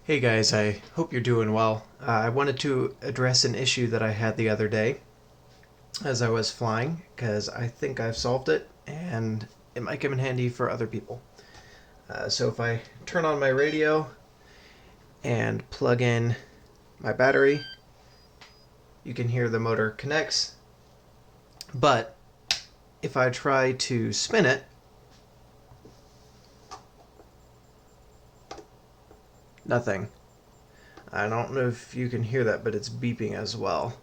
Hey guys, I hope you're doing well. I wanted to address an issue that I had the other day as I was flying because I think I've solved it and it might come in handy for other people. So if I turn on my radio and plug in my battery, you can hear the motor connects. But if I try to spin it, nothing. I don't know if you can hear that, but it's beeping as well.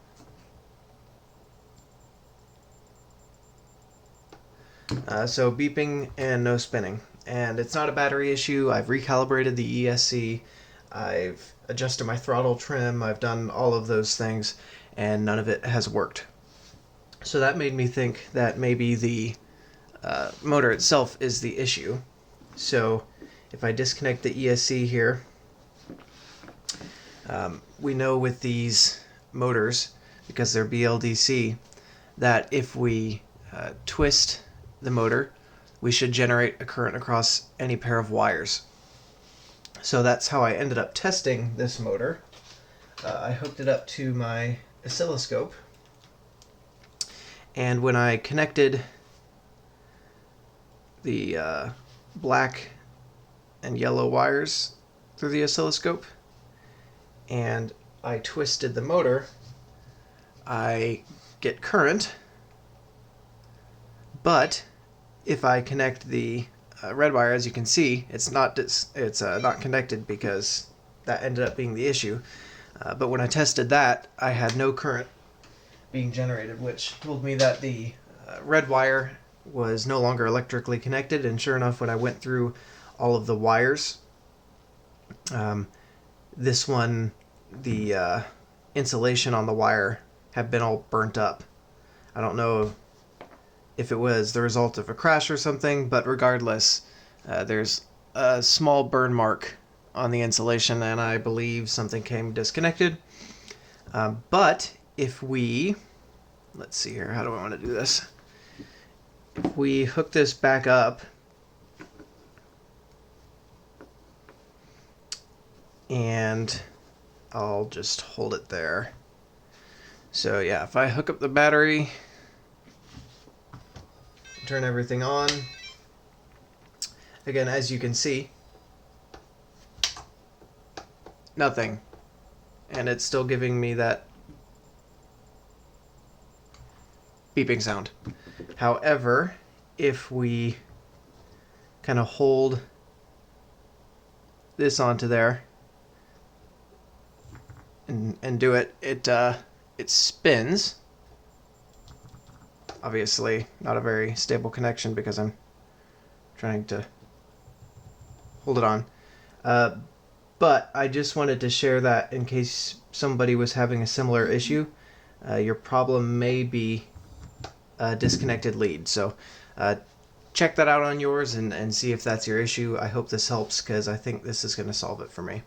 So beeping and no spinning. And it's not a battery issue. I've recalibrated the ESC. I've adjusted my throttle trim. I've done all of those things, and none of it has worked. So that made me think that maybe the motor itself is the issue. So if I disconnect the ESC here, we know with these motors, because they're BLDC, that if we twist the motor, we should generate a current across any pair of wires. So that's how I ended up testing this motor. I hooked it up to my oscilloscope, and when I connected the black and yellow wires through the oscilloscope and I twisted the motor, I get current. But if I connect the red wire, as you can see, it's not connected because that ended up being the issue. But when I tested that, I had no current being generated, which told me that the red wire was no longer electrically connected. And sure enough, when I went through all of the wires, this one, the insulation on the wire had been all burnt up. I don't know if it was the result of a crash or something, but regardless, there's a small burn mark on the insulation, and I believe something came disconnected. But if we, let's see here, how do I want to do this? If we hook this back up, and I'll just hold it there. So yeah, if I hook up the battery, turn everything on, again, as you can see, nothing. And it's still giving me that beeping sound. However, if we kind of hold this onto there and do it, it spins. Obviously not a very stable connection because I'm trying to hold it on. But I just wanted to share that in case somebody was having a similar issue. Your problem may be a disconnected lead. So check that out on yours and see if that's your issue. I hope this helps because I think this is going to solve it for me.